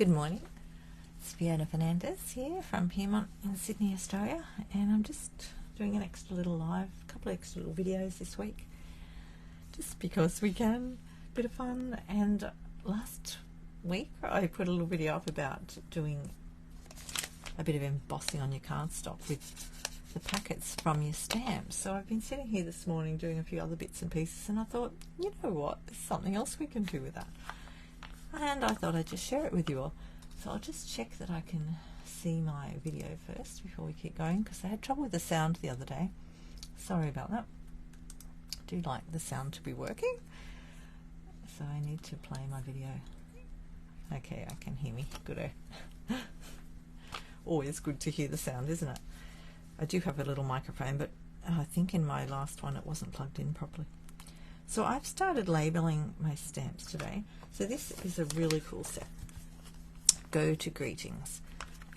Good morning, it's Fiona Fernandez here from Pyrmont in Sydney, Australia, and I'm just doing an extra little live, a couple of extra little videos this week, just because we can, bit of fun. And last week I put a little video up about doing a bit of embossing on your cardstock with the packets from your stamps. So I've been sitting here this morning doing a few other bits and pieces, and I thought, you know what, there's something else we can do with that. And I thought I'd just share it with you all. So I'll just check that I can see my video first before we keep going, because I had trouble with the sound the other day. Sorry about that. I do like the sound to be working, so I need to play my video. Okay, I can hear me. Good. Always good to hear the sound, isn't it? I do have a little microphone, but I think in my last one it wasn't plugged in properly. So I've started labeling my stamps today. So this is a really cool set. Go to Greetings,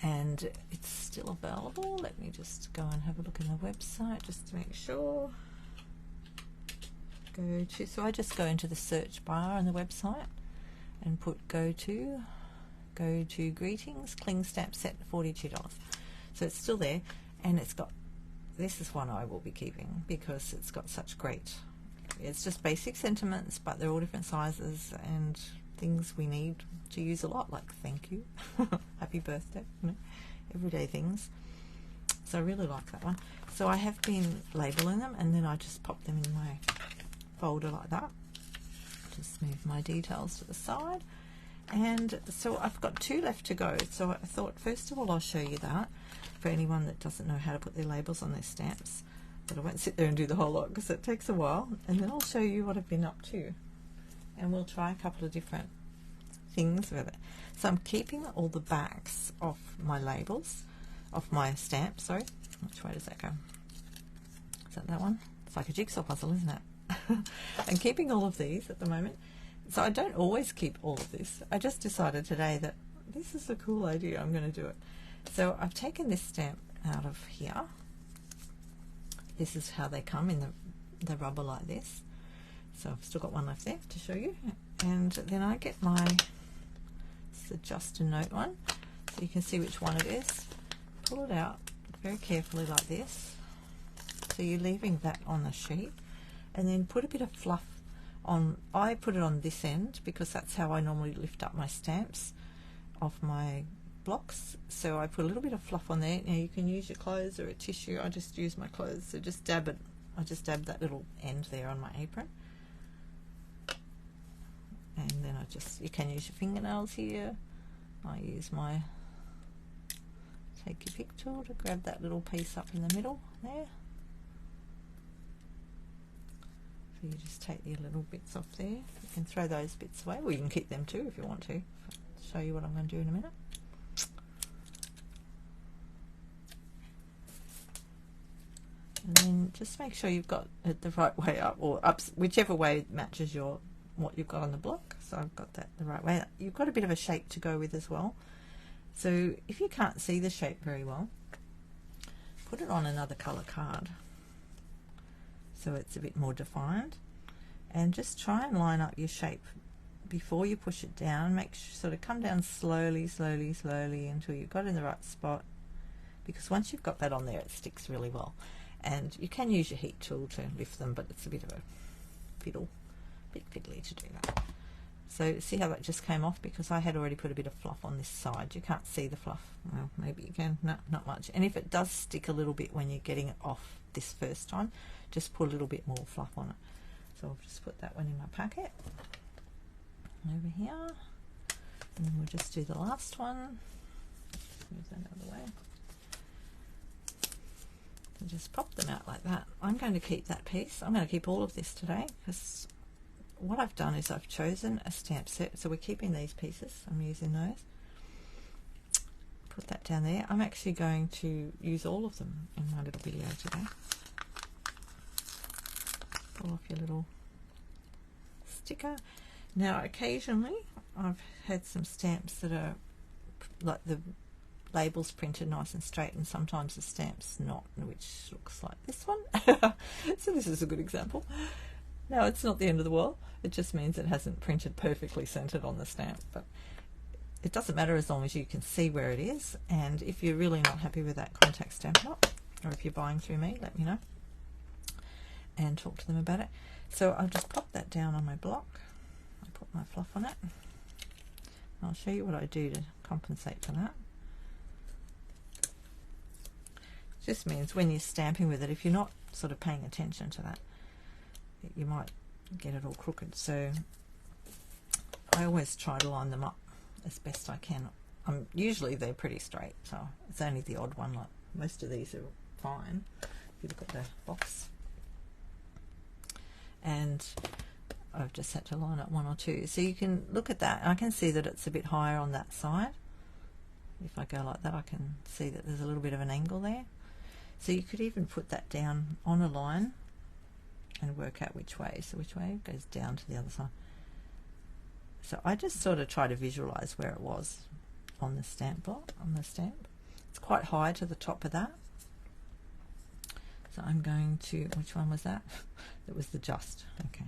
and it's still available. Let me just go and have a look in the website just to make sure. So I just go into the search bar on the website and put go to Greetings cling stamp set, $42. So it's still there, and it's got, this is one I will be keeping because it's got such great, it's just basic sentiments, but they're all different sizes and things we need to use a lot, like thank you, happy birthday, you know, everyday things. So I really like that one. So I have been labeling them, and then I just pop them in my folder like that. Just move my details to the side. And so I've got 2 left to go. So I thought, first of all, I'll show you that for anyone that doesn't know how to put their labels on their stamps. But I won't sit there and do the whole lot because it takes a while. And then I'll show you what I've been up to. And we'll try a couple of different things with it. So I'm keeping all the backs of my labels, of my stamps, sorry. Which way does that go? Is that one? It's like a jigsaw puzzle, isn't it? I'm keeping all of these at the moment. So I don't always keep all of this. I just decided today that this is a cool idea, I'm going to do it. So I've taken this stamp out of here. This is how they come in the rubber like this. So I've still got one left there to show you. And then I get my, it's the Just a Note one, so you can see which one it is. Pull it out very carefully like this. So you're leaving that on the sheet. And then put a bit of fluff on, I put it on this end because that's how I normally lift up my stamps off my blocks. So I put a little bit of fluff on there. Now you can use your clothes or a tissue. I just use my clothes, so just dab it. I just dab that little end there on my apron. And then you can use your fingernails here. I use my take your pick tool to grab that little piece up in the middle there. So you just take your little bits off there. You can throw those bits away, or you can keep them too if you want to. I'll show you what I'm going to do in a minute. And then just make sure you've got it the right way up, or up, whichever way matches what you've got on the block. So I've got that the right way. You've got a bit of a shape to go with as well. So if you can't see the shape very well, put it on another color card so it's a bit more defined, and just try and line up your shape before you push it down. Make sure, sort of come down slowly until you've got it in the right spot, because once you've got that on there it sticks really well. And you can use your heat tool to lift them, but it's a bit of a bit fiddly to do that. So see how that just came off because I had already put a bit of fluff on this side. You can't see the fluff. Well, maybe you can. No, not much. And if it does stick a little bit when you're getting it off this first time, just put a little bit more fluff on it. So I'll just put that one in my packet over here, and then we'll just do the last one. Move that out of the way. And just pop them out like that. I'm going to keep that piece. I'm going to keep all of this today because what I've done is I've chosen a stamp set. So we're keeping these pieces. I'm using those. Put that down there. I'm actually going to use all of them in my little video today. Pull off your little sticker. Now occasionally I've had some stamps that are like the labels printed nice and straight, and sometimes the stamp's not, which looks like this one. So this is a good example. Now it's not the end of the world, it just means it hasn't printed perfectly centered on the stamp, but it doesn't matter as long as you can see where it is. And if you're really not happy with that, contact Stampin' Up, or if you're buying through me, let me know and talk to them about it. So I'll just pop that down on my block. I put my fluff on it. I'll show you what I do to compensate for that. It just means when you're stamping with it, if you're not sort of paying attention to that, you might get it all crooked. So I always try to line them up as best I can. Usually they're pretty straight, so it's only the odd one. Like most of these are fine if you look at the box. And I've just had to line up one or two. So you can look at that. I can see that it's a bit higher on that side. If I go like that, I can see that there's a little bit of an angle there. So you could even put that down on a line and work out which way. So which way it goes down to the other side. So I just sort of try to visualize where it was on the stamp block, on the stamp. It's quite high to the top of that. So I'm going to, which one was that? That was the just, okay.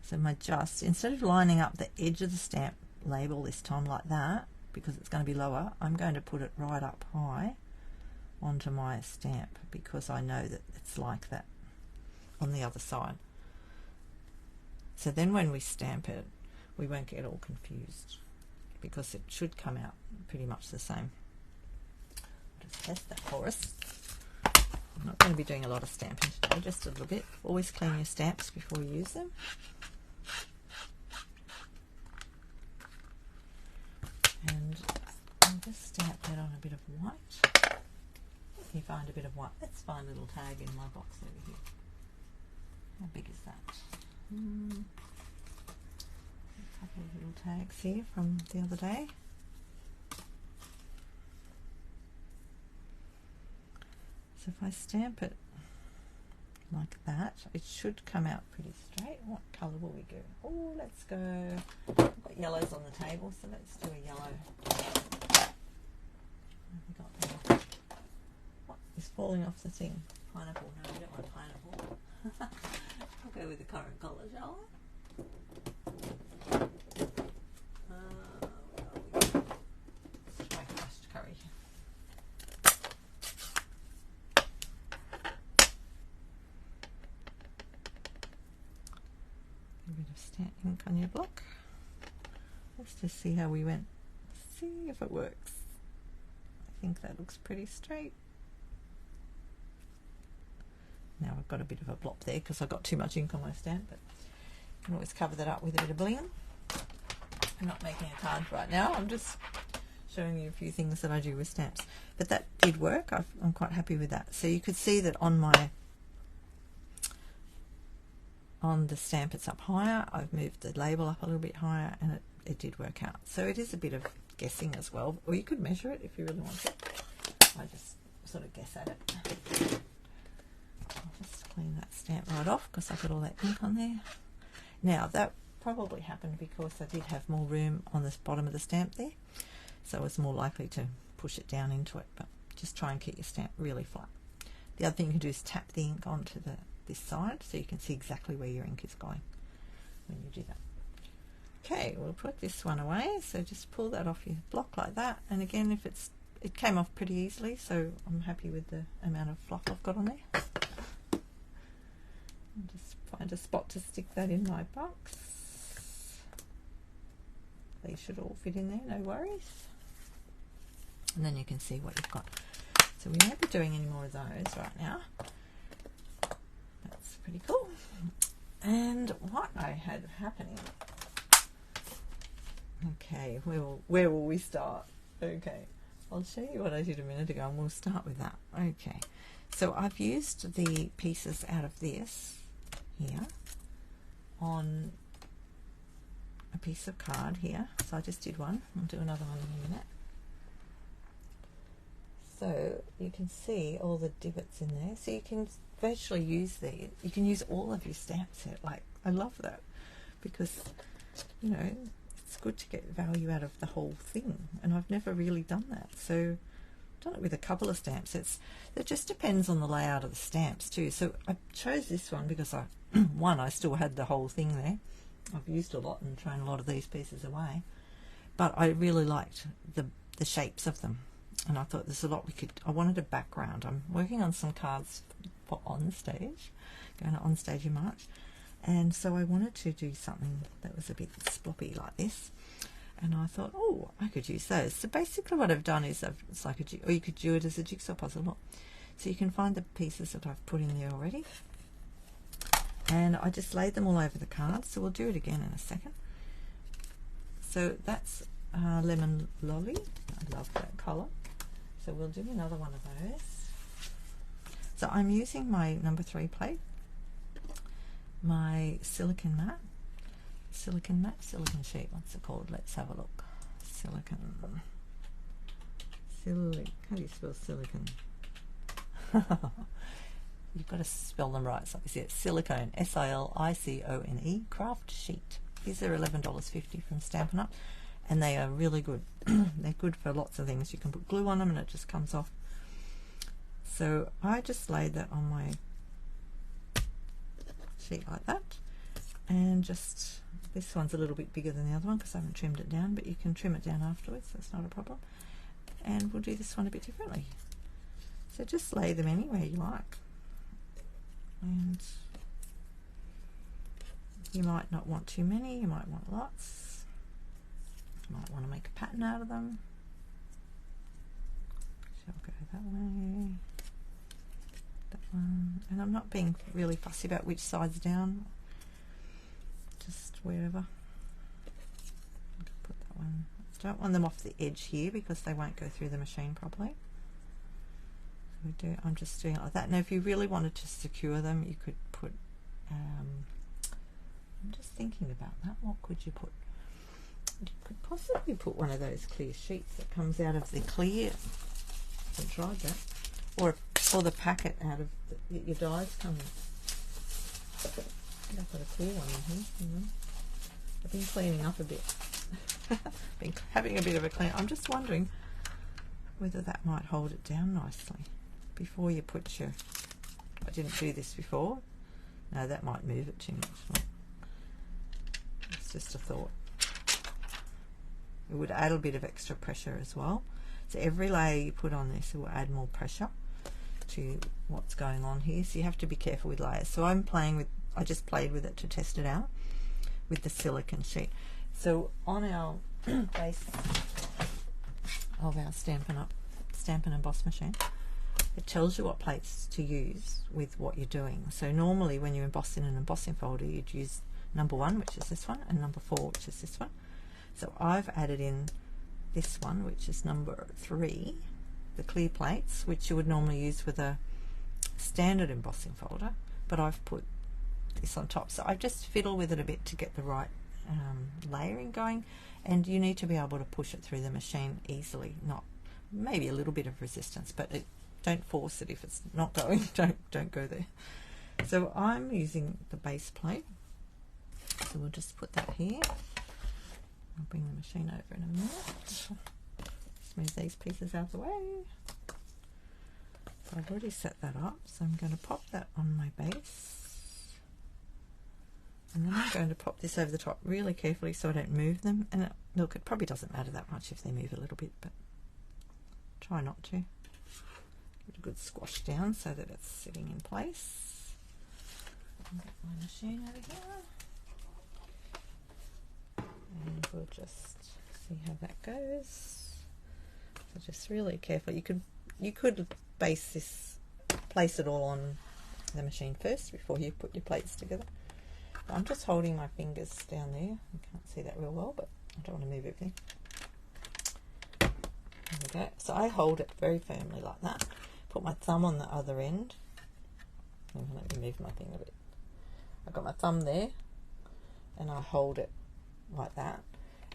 So my just, instead of lining up the edge of the stamp label this time like that, because it's going to be lower, I'm going to put it right up high onto my stamp, because I know that it's like that on the other side. So then when we stamp it, we won't get all confused, because it should come out pretty much the same. I'll just test that for us. I'm not going to be doing a lot of stamping today, just a little bit. Always clean your stamps before you use them. And I'll just stamp that on a bit of white. If you find a bit of white, let's find a little tag in my box over here. How big is that? A couple of little tags here from the other day. So if I stamp it like that, it should come out pretty straight. What colour will we go? Oh, let's go. I've got yellows on the table, so let's do a yellow. What is falling off the thing? Pineapple. No, we don't want pineapple. I'll go with the current colour, shall I? Let's try crushed curry. A bit of stamp ink on your block. Let's just see how we went. See if it works. I think that looks pretty straight. Now I've got a bit of a blop there because I got too much ink on my stamp, but you can always cover that up with a bit of bling. I'm not making a card right now, I'm just showing you a few things that I do with stamps. But that did work. I'm quite happy with that. So you could see that on the stamp it's up higher. I've moved the label up a little bit higher, and it did work out. So it is a bit of guessing as well, or you could measure it if you really want to. I just sort of guess at it. I'll just clean that stamp right off because I've got all that ink on there. Now that probably happened because I did have more room on this bottom of the stamp there, so I was more likely to push it down into it, but just try and keep your stamp really flat. The other thing you can do is tap the ink onto this side so you can see exactly where your ink is going when you do that. Okay, we'll put this one away, so just pull that off your block like that, and again, if it came off pretty easily, so I'm happy with the amount of fluff I've got on there. I'll just find a spot to stick that in my box. They should all fit in there, no worries. And then you can see what you've got. So we won't be doing any more of those right now. That's pretty cool. And what I had happening. Okay, where will we start? Okay, I'll show you what I did a minute ago, and we'll start with that. Okay, so I've used the pieces out of this here on a piece of card here. So I just did one. I'll do another one in a minute. So you can see all the divots in there. So you can virtually use these. You can use all of your stamp set. Like, I love that because, you know, it's good to get value out of the whole thing. And I've never really done that. So I've done it with a couple of stamps. It just depends on the layout of the stamps too. So I chose this one because I still had the whole thing there. I've used a lot and thrown a lot of these pieces away. but I really liked the shapes of them, and I thought there's a lot I wanted a background. I'm working on some cards for on stage, going on stage in March, and so I wanted to do something that was a bit sploppy like this, and I thought, oh, I could use those. So basically what I've done is it's like or you could do it as a jigsaw puzzle. Look. So you can find the pieces that I've put in there already, and I just laid them all over the cards. So we'll do it again in a second. So that's Lemon Lolly. I love that colour. So we'll do another one of those. So I'm using my number 3 plate, my silicon sheet. What's it called? Let's have a look. How do you spell silicon? You've got to spell them right. So it's silicone, SILICONE, craft sheet. These are $11.50 from Stampin' Up, and they are really good. They're good for lots of things. You can put glue on them and it just comes off. So I just laid that on my sheet like that, and just, this one's a little bit bigger than the other one because I haven't trimmed it down, but you can trim it down afterwards, that's not a problem. And we'll do this one a bit differently. So just lay them anywhere you like, and you might not want too many, you might want lots, you might want to make a pattern out of them. Shall go that way, that one, and I'm not being really fussy about which side's down, just wherever. Put that one. Don't want them off the edge here because they won't go through the machine properly. I'm just doing it like that. Now if you really wanted to secure them, you could put, I'm just thinking about that, what could you put? You could possibly put one of those clear sheets that comes out of the clear. I haven't tried that. Or the packet out of your dies come in. I've got a clear one in here. Hang on. I've been cleaning up a bit. Been having a bit of a clean. I'm just wondering whether that might hold it down nicely before you put your, I didn't do this before. No, that might move it too much. It's just a thought. It would add a bit of extra pressure as well. So every layer you put on this will add more pressure to what's going on here. So you have to be careful with layers. So I'm playing with, I just played with it to test it out with the silicone sheet. So on our base of our Stampin' Emboss machine, it tells you what plates to use with what you're doing. So normally when you emboss in an embossing folder, you'd use number 1, which is this one, and number 4, which is this one. So I've added in this one, which is number 3, the clear plates, which you would normally use with a standard embossing folder, but I've put this on top. So I just fiddle with it a bit to get the right layering going, and you need to be able to push it through the machine easily, not maybe a little bit of resistance, but don't force it. If it's not going, don't go there. So I'm using the base plate, so we'll just put that here. I'll bring the machine over in a minute. Smooth these pieces out of the way. So I've already set that up, so I'm going to pop that on my base. And then I'm going to pop this over the top really carefully so I don't move them. And look, it probably doesn't matter that much if they move a little bit, but try not to. Give it a good squash down so that it's sitting in place. I'll get my machine over here. And we'll just see how that goes. So just really careful. You could place it all on the machine first before you put your plates together. I'm just holding my fingers down there. You can't see that real well, but I don't want to move everything. There we go. So I hold it very firmly like that. Put my thumb on the other end. Let me move my thing a bit. I've got my thumb there, and I hold it like that,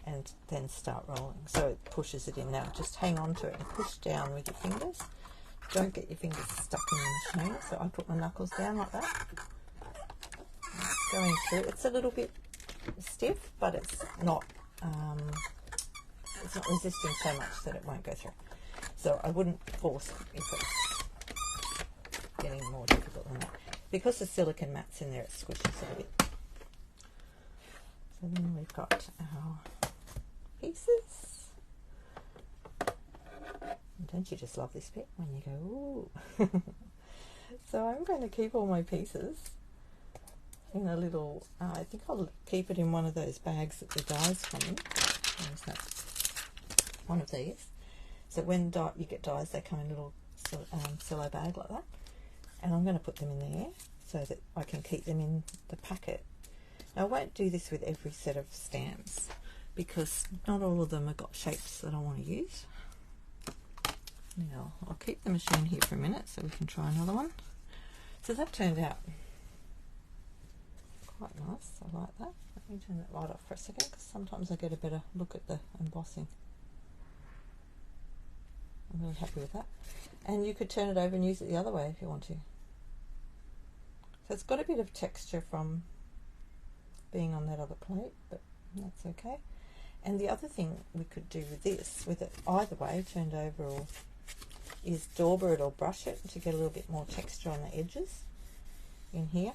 and then start rolling. So it pushes it in. Now just hang on to it and push down with your fingers. Don't get your fingers stuck in the machine. So I put my knuckles down like that. Going through, it's a little bit stiff, but it's not resisting so much that it won't go through. So I wouldn't force it if it's getting more difficult than that. Because the silicone mat's in there, it squishes it a bit. So then we've got our pieces. Don't you just love this bit when you go, ooh? So I'm going to keep all my pieces in a little, I think I'll keep it in one of those bags that the dies come in. There's that, one of these. So when you get dies, they come in a little cello bag like that. And I'm going to put them in there so that I can keep them in the packet. Now I won't do this with every set of stamps because not all of them have got shapes that I want to use. Now I'll keep the machine here for a minute so we can try another one. So that turned out quite nice. I like that. Let me turn that light off for a second because sometimes I get a better look at the embossing. I'm really happy with that. And you could turn it over and use it the other way if you want to. So it's got a bit of texture from being on that other plate, but that's okay. And the other thing we could do with this, with it either way, turned over, or is dauber it or brush it to get a little bit more texture on the edges in here.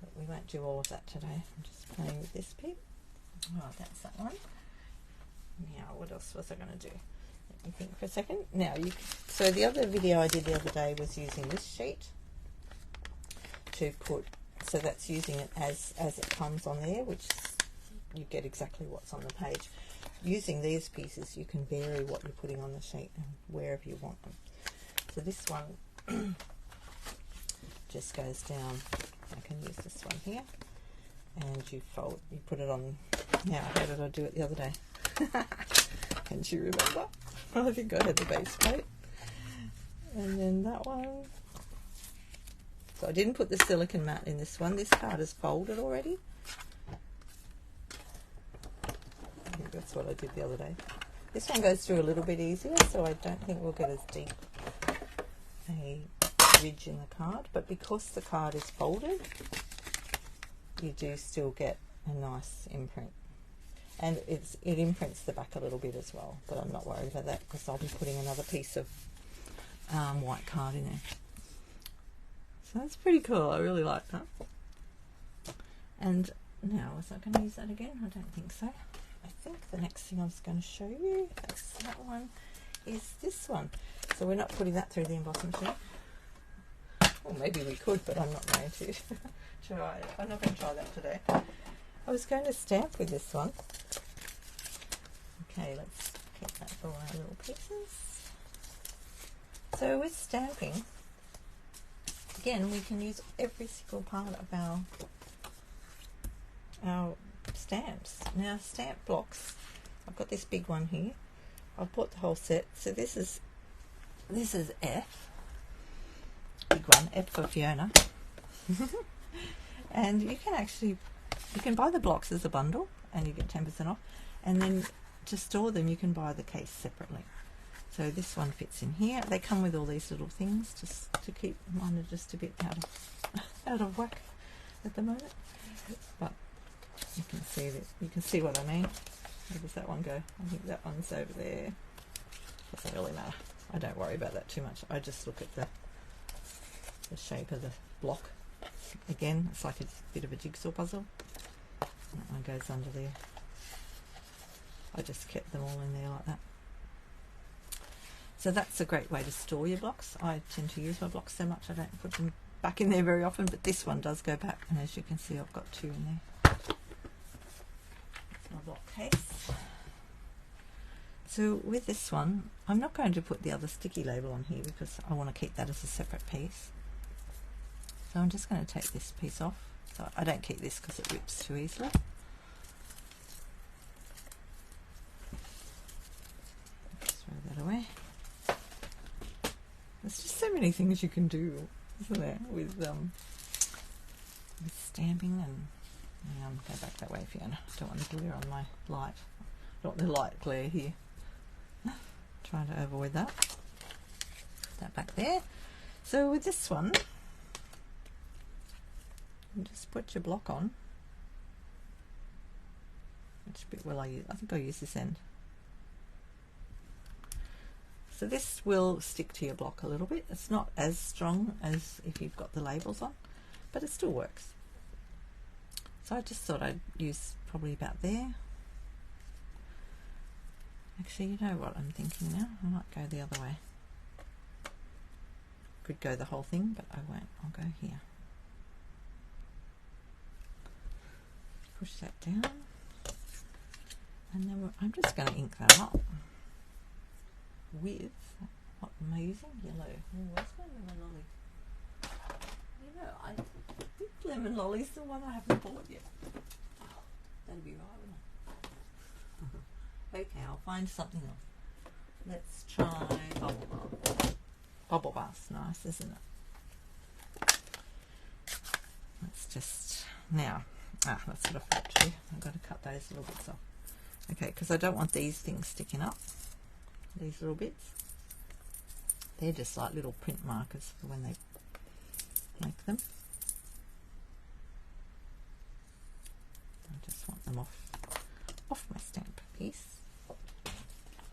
But we won't do all of that today. I'm just playing with this bit. Right, that's that one. Now, what else was I going to do? Let me think for a second. Now, so the other video I did the other day was using this sheet to put, so that's using it as it comes on there, which you get exactly what's on the page. Using these pieces, you can vary what you're putting on the sheet and wherever you want them. So this one just goes down. I can use this one here, and you put it on. Now, how did I do it the other day? Can you remember? I think I had the base plate, and then that one. So I didn't put the silicone mat in this one. This card is folded already. I think that's what I did the other day. This one goes through a little bit easier, so I don't think we'll get as deep a ridge in the card. But because the card is folded, you do still get a nice imprint. And it imprints the back a little bit as well, but I'm not worried about that because I'll be putting another piece of white card in there. So that's pretty cool. I really like that. And now, was I going to use that again? I don't think so. I think the next thing I was going to show you, that's that one, is this one. So we're not putting that through the emboss machine. Or maybe we could, but I'm not going to try it. I'm not going to try that today. I was going to stamp with this one. Okay, let's keep that for our little pieces. So with stamping, again, we can use every single part of our stamps. Now, stamp blocks, I've got this big one here. I've bought the whole set. So this is F, big one, F for Fiona. And you can buy the blocks as a bundle and you get 10% off, and then to store them you can buy the case separately. So this one fits in here. They come with all these little things just to keep, mine are just a bit out of whack at the moment, but you can see what I mean. Where does that one go? I think that one's over there. Doesn't really matter. I don't worry about that too much. I just look at the shape of the block. Again, it's like a bit of a jigsaw puzzle. That one goes under there. I just kept them all in there like that. So that's a great way to store your blocks. I tend to use my blocks so much I don't put them back in there very often, but this one does go back, and as you can see I've got 2 in there. That's my block case. So with this one, I'm not going to put the other sticky label on here because I want to keep that as a separate piece. So I'm just going to take this piece off. So I don't keep this because it rips too easily. Just throw that away. There's just so many things you can do, isn't there, with stamping. And go back that way, Fiona. I don't want the glare on my light. I don't want the light glare here. Trying to avoid that. Put that back there. So with this one, you just put your block on. Which bit will I use? I think I'll use this end. So this will stick to your block a little bit. It's not as strong as if you've got the labels on, but it still works. So I just thought I'd use probably about there. Actually, you know what I'm thinking now? I might go the other way. Could go the whole thing, but I won't. I'll go here. Push that down. And then I'm just going to ink that up with, what am I using? Yellow. Oh, where's my lemon lolly? You know, I think lemon lolly's the one I haven't bought yet. Oh, that'd be right, wouldn't it? Okay, I'll find something else. Let's try bubble bath. Bubble bath's nice, isn't it? Let's just, now, that's what I thought too. I've got to cut those little bits off. Okay, because I don't want these things sticking up, these little bits. They're just like little print markers for when they make them. I just want them off my stamp piece.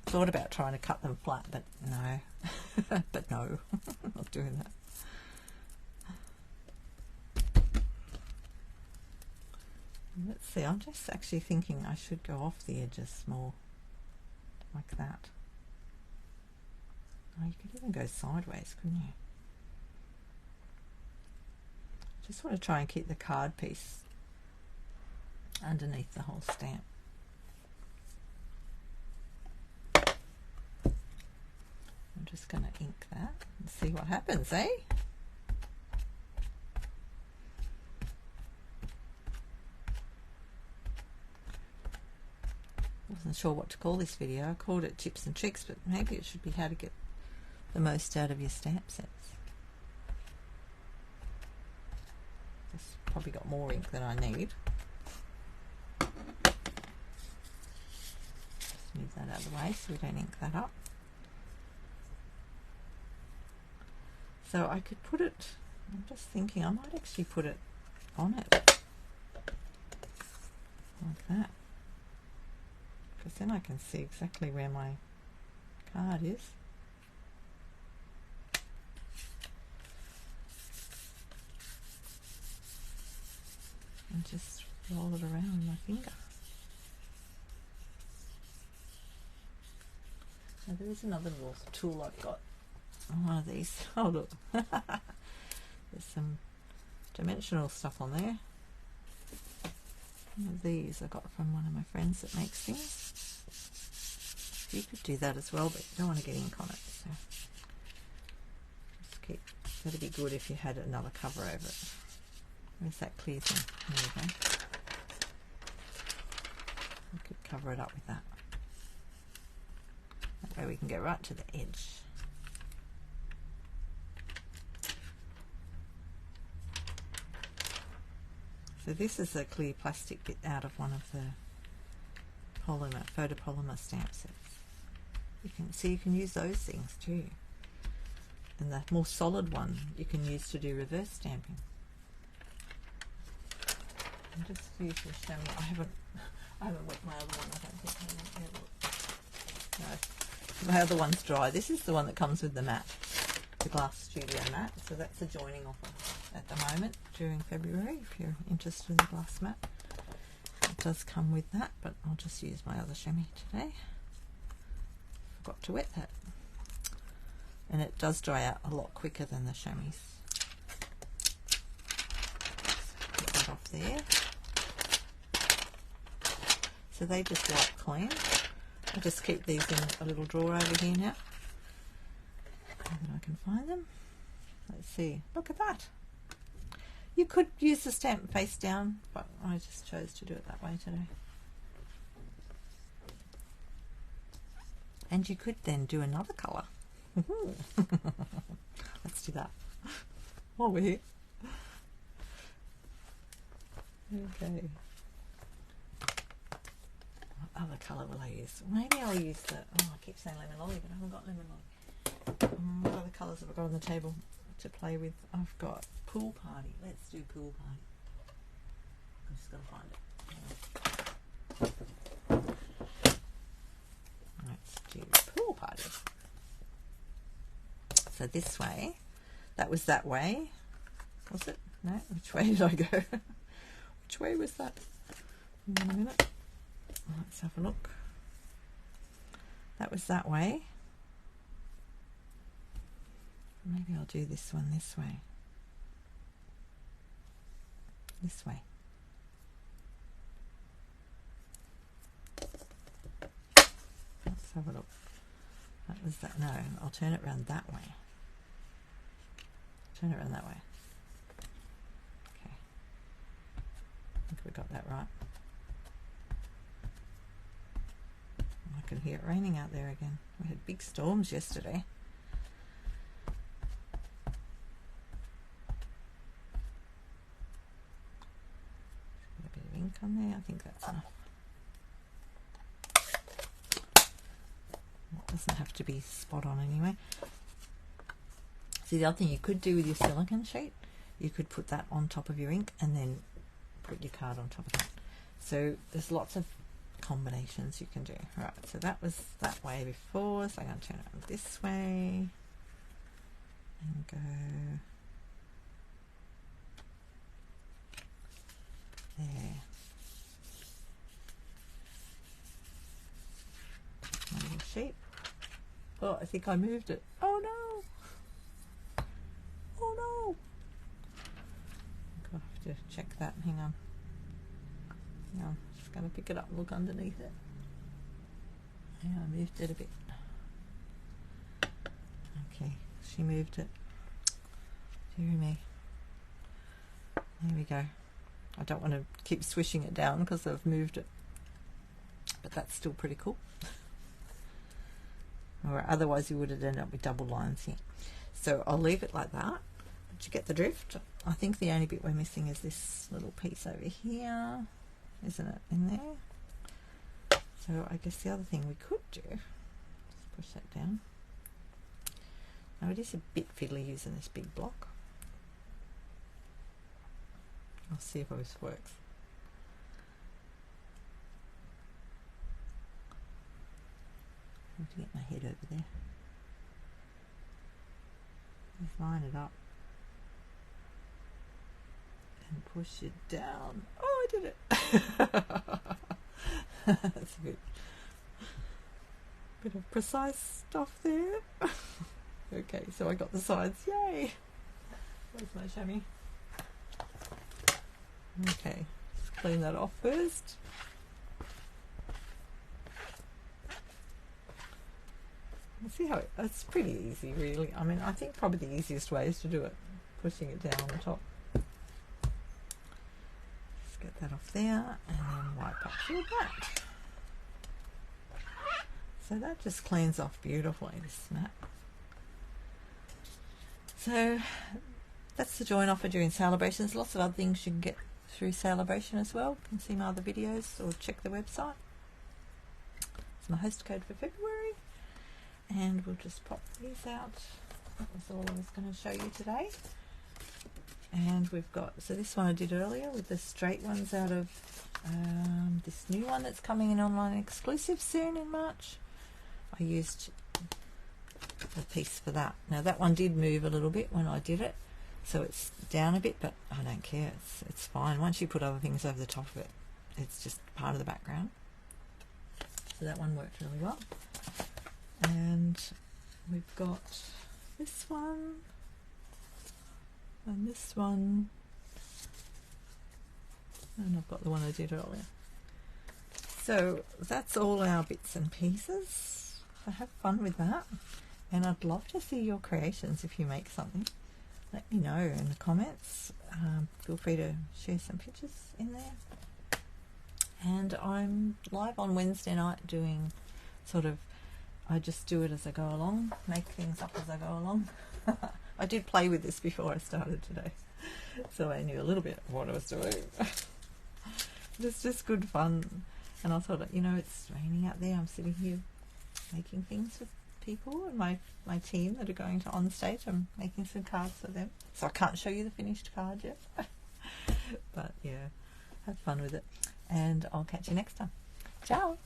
Thought about trying to cut them flat, but no. But no, I'm not doing that. Let's see, I'm just actually thinking I should go off the edges more, like that. Oh, you could even go sideways, couldn't you? Just want to try and keep the card piece underneath the whole stamp. I'm just going to ink that and see what happens, eh? Wasn't sure what to call this video. I called it tips and tricks, but maybe it should be how to get the most out of your stamp sets. Just probably got more ink than I need. Just move that out of the way so we don't ink that up. So I could put it, I'm just thinking I might actually put it on it like that, because then I can see exactly where my card is. And just roll it around with my finger. Now there is another little tool I've got. One of these. Oh look, there's some dimensional stuff on there. One of these I got from one of my friends that makes things. You could do that as well, but you don't want to get ink on it. So just keep. That'd be good if you had another cover over it. Where's that clear thing? There we go. We could cover it up with that. That way we can get right to the edge. So this is a clear plastic bit out of one of the polymer, photopolymer stamp sets. You can use those things too. And the more solid one you can use to do reverse stamping. I'll just use the chamois. I haven't wet my other one. I don't think. No, my other one's dry. This is the one that comes with the mat, the Glass Studio mat. So that's a joining offer at the moment during February if you're interested in the glass mat. It does come with that, but I'll just use my other chamois today. Forgot to wet that. And it does dry out a lot quicker than the chamois. Get that off there. So they just wipe clean. I just keep these in a little drawer over here now, so that I can find them. Let's see. Look at that. You could use the stamp face down, but I just chose to do it that way today. And you could then do another colour. Let's do that while we're here. Okay. What other colour will I use? Maybe I'll use the, I keep saying lemon lolly, but I haven't got lemon lolly. What other colours have I got on the table to play with? I've got Pool Party. Let's do Pool Party. I'm just going to find it. Let's do Pool Party. So this way, that was that way, was it? No, which way did I go? Which way was that? In a minute. Let's have a look. that was that way. Maybe I'll do this one this way. This way. Let's have a look. That was that. No, I'll turn it around that way. Turn it around that way. Okay. I think we got that right. I can hear it raining out there again. We had big storms yesterday. A bit of ink on there. I think that's enough. It doesn't have to be spot on anyway. See, the other thing you could do with your silicone sheet, you could put that on top of your ink and then put your card on top of that. So there's lots of combinations you can do. Right, so that was that way before, so I'm going to turn it around this way and go there. My little sheet. Oh, I think I moved it. Oh no! Oh no! I'll have to check that. Hang on. Yeah, I'm just going to pick it up and look underneath it. Yeah, I moved it a bit. Okay, she moved it. Dear me. There we go. I don't want to keep swishing it down because I've moved it. But that's still pretty cool. Or otherwise you would have ended up with double lines here. So I'll leave it like that. But you get the drift. I think the only bit we're missing is this little piece over here. Isn't it in there? So I guess the other thing we could do, just push that down. Now it is a bit fiddly using this big block. I'll see if this works. I have to get my head over there. Just line it up and push it down. Oh, I did it! That's a bit of precise stuff there. Okay, so I got the sides. Yay! Where's my chamois? Okay, just clean that off first. See how it's pretty easy, really. I mean, I think probably the easiest way is to do it pushing it down on the top. Just get that off there and then wipe up your back. So that just cleans off beautifully, this mat. So that's the join offer during celebrations. Lots of other things you can get through celebration as well. You can see my other videos or check the website. It's my host code for February. And we'll just pop these out. That was all I was going to show you today. And we've got, so this one I did earlier with the straight ones out of this new one that's coming in online exclusive soon in March. I used a piece for that. Now that one did move a little bit when I did it, so it's down a bit, but I don't care. It's fine. Once you put other things over the top of it, it's just part of the background. So that one worked really well. And we've got this one and this one, and I've got the one I did earlier. So that's all our bits and pieces. So have fun with that, and I'd love to see your creations. If you make something, let me know in the comments. Feel free to share some pictures in there. And I'm live on Wednesday night doing sort of, I just do it as I go along, make things up as I go along. I did play with this before I started today, so I knew a little bit of what I was doing. It's just good fun. And I thought, you know, it's raining out there. I'm sitting here making things with people and my team that are going to on stage. I'm making some cards for them. So I can't show you the finished card yet. But yeah, have fun with it. And I'll catch you next time. Ciao!